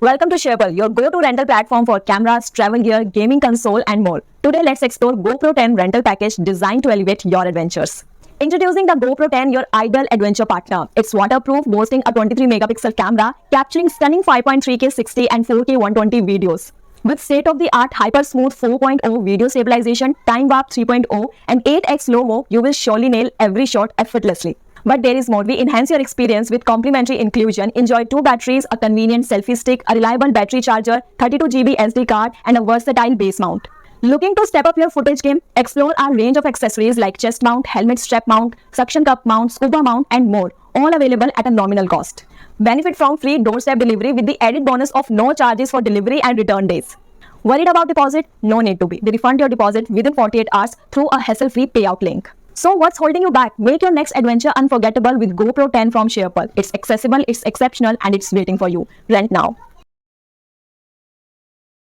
Welcome to Shareable, your go-to rental platform for cameras, travel gear, gaming console, and more. Today, let's explore GoPro 10 rental package designed to elevate your adventures. Introducing the GoPro 10, your ideal adventure partner. It's waterproof, boasting a 23-megapixel camera, capturing stunning 5.3K 60 and 4K 120 videos. With state-of-the-art hyper-smooth 4.0 video stabilization, time warp 3.0, and 8x slow-mo, you will surely nail every shot effortlessly. But there is more. We enhance your experience with complimentary inclusion. Enjoy 2 batteries, a convenient selfie stick, a reliable battery charger, 32GB SD card, and a versatile base mount. Looking to step up your footage game? Explore our range of accessories like chest mount, helmet strap mount, suction cup mount, scuba mount, and more, all available at a nominal cost. Benefit from free doorstep delivery with the added bonus of no charges for delivery and return days. Worried about deposit? No need to be. They refund your deposit within 48 hours through a hassle-free payout link. So what's holding you back? Make your next adventure unforgettable with GoPro 10 from Shareable. It's accessible, it's exceptional, and it's waiting for you. Rent now.